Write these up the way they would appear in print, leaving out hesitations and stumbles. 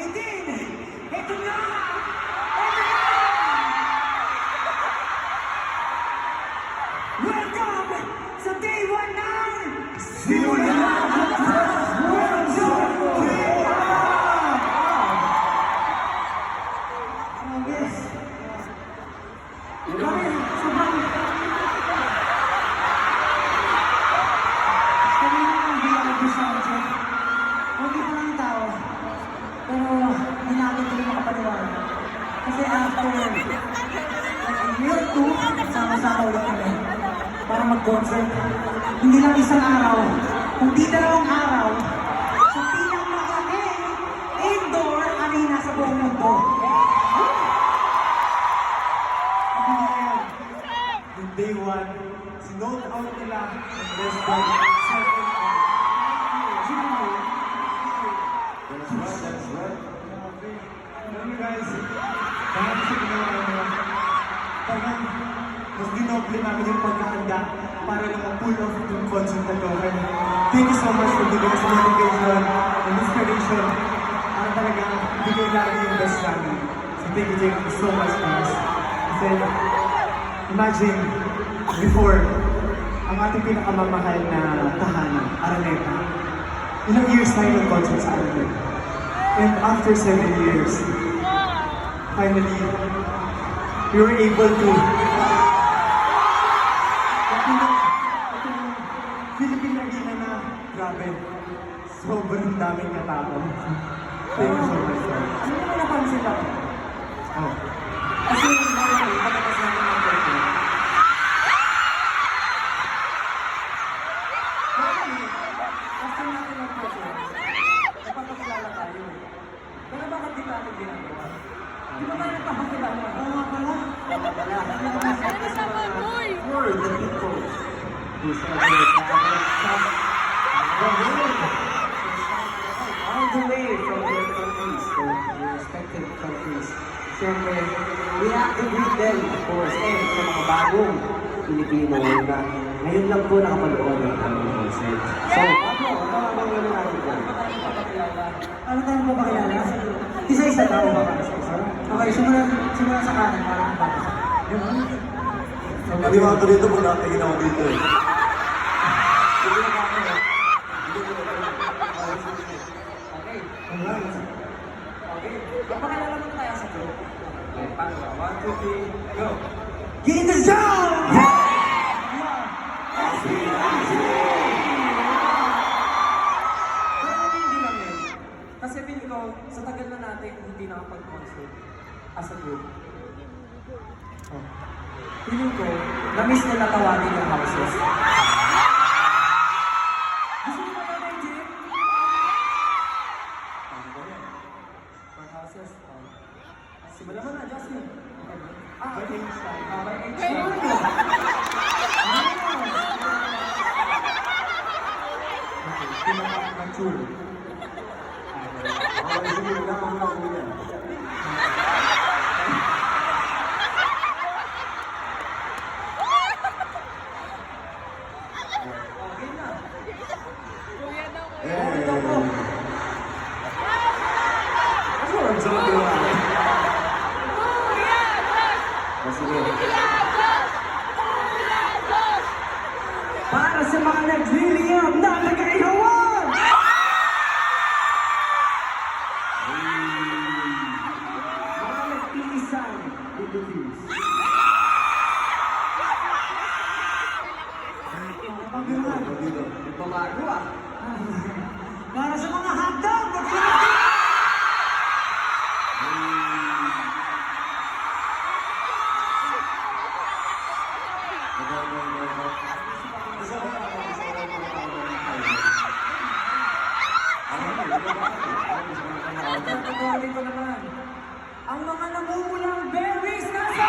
2018. Ito na! Welcome sa Day 1 ng Simula World Tour! Yes. Kasi after year 2, sama-sama ulit kami para mag-concert. Hindi lang isang araw, kundi 2 araw sa pinakamalaking indoor arena sa buong mundo. Yung day 1, sinold out nila ang West Bank 7 That's right. Alam niyo guys, dahil sa ginawa nyo, parang mas dinoble namin yung pagkakanda para lang ma-pull off yung concert na to. And thank you so much for giving us motivation and inspiration para talaga bigay namin yung best namin. So thank you so much guys. Kasi imagine, before, ang ating pinakamamahal na tahanan, Araneta, ilang years tayo ng-concert sa Araneta. And after 7 years, finally, we were able to Philippine Arena na, grabe, sobrang daming katao. Thank you so much, guys. Ano naman napansin lang? Oh. Kasi normally, pagkakas natin ng person. Normally, after natin ng person, napapakilala tayo. Pero bakit di natin ginagawa? Di ba tayo nagpapakilala? Oo nga pala. For the people who celebrate all the way from their countries, from their respective countries. Siyempre, we have to greet them, of course. And sa mga bagong Pilipino na ngayon lang po nakapanood ng aming concert. So, ano natin dyan? Ano tayo magpapakilala? Isa-isa daw. Okay, simulan sa kanan para magpapasa. Maniwala ko dito kung natingin ako dito eh. Okay. Magpakilala muna tayo sa group. Okay, paano ba? 1, 2, 3, go! Get in the zone! Pero hindi lang yun. Kasi feeling ko, sa tagal na natin hindi nakapag-concert as a group. Feeling ko, na-miss nila tawagin yung houses. Gusto mo ba natin, Jim? For houses, simulan mo na, Justin. By age time. By age time. Mature. Okay, sige, wala pa muna ako yan. Okay na. Ano ang joke nila? Sige. Para sa mga nag-dream na nag-ihawan! Mga nag-iisan with the views. Babago ah. Para sa mga hotdog! Tutuloy ko naman. Ang mga namumulang berries nasa...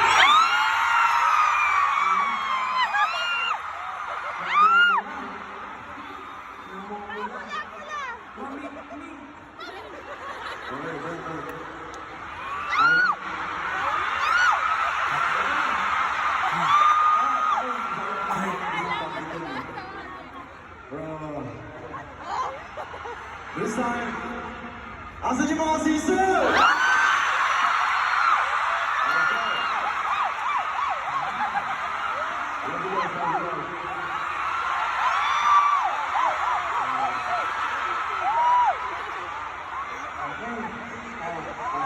This time, Asan yung mga sister?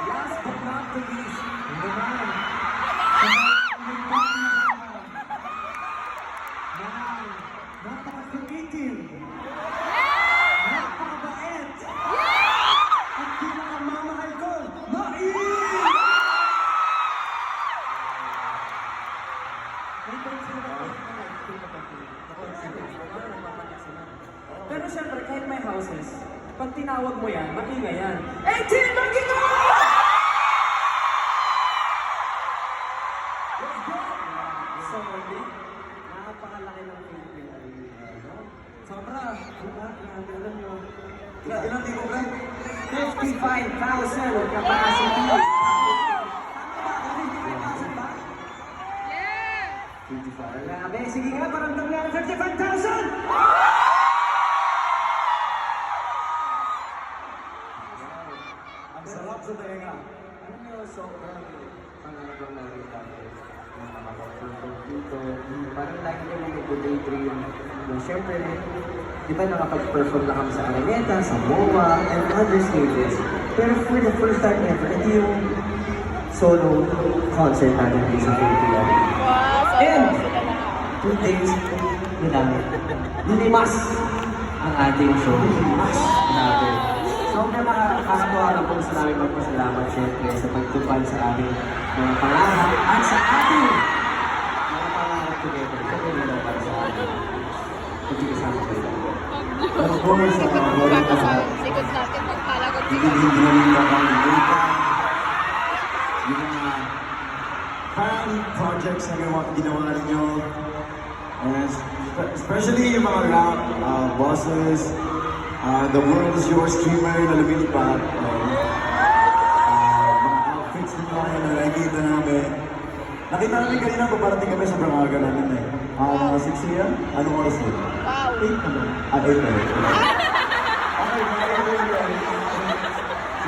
Last but not the least, naman. Napaka-creative. Napakabait. At pinakamamahal ko, Nai! Pero syempre, kahit may houses, pag tinawag mo yan, maingay yan. 18, magkita! So, hindi? Napakalaki ng Philippine Arena, no? Sobra, diba? Alam nyo. Ilang tiko, Brad? 55,000 ang capacity. Tama ba? 55,000 ba? 55. Grabe, sige nga, paramdam nga ang 55,000! Ang sarap sa tenga. Alam nyo, sobrang pangalabang na rin tayo na makapag-perform dito. Parang lagi kami nag-daydream. Siyempre, di ba nakapag-perform na kami sa Araneta, sa MOA, and other stages. Pero for the first time ever, ito yung solo concert natin dito sa Philippine. And 2 days, madami. Lilimas ang ating show. Lilimas. Grabe. Sobrang nakakatawa na po sa namin magpasalamat siyempre sa pagtupad sa aming mga pangarap at sa ating mga pangarap together. Siyempre nila para sa atin. Pagkikasama ko ito. Of course, wala ka sa Likod natin, magpalagod hindi namin makakalimutan yung mga fan projects na ginawa ninyo. And especially yung mga rap bosses, The World Is Yours streamer na lumilipad. Mga outfits nyo ngayon na nakikita namin. Nakita namin kanina kung parating kami sa brangaga namin eh. 6 yan? Anong oras yun? Wow. 8 naman. 8 na rin. Okay,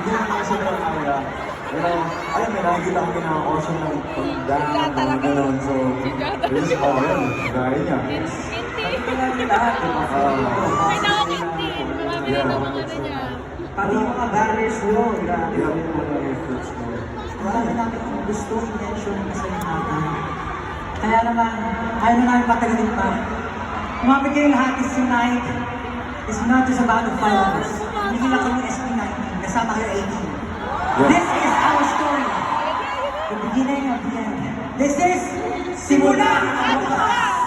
hindi na kasi pa kaya. Pero, ayun, may nakikita kami na ocean ng pagdaan, mga ganon. So, yes, yun, gaya niya. Hindi. Kaya lahat, di ba? May nakakinti. Marami rin naman ano niya. Pati yung mga banners mo, grabe. Yeah. Yung mga efforts mo. Marami namin kung gusto i-mention na sa natin. Kaya naman, ayaw na namin patagalin pa. Kumapit kayo lahat, is tonight. It's not just about the finals. Hindi lang kami SB19, kasama kayo 18. This is our story. The beginning of the end. This is Simula ang Wakas!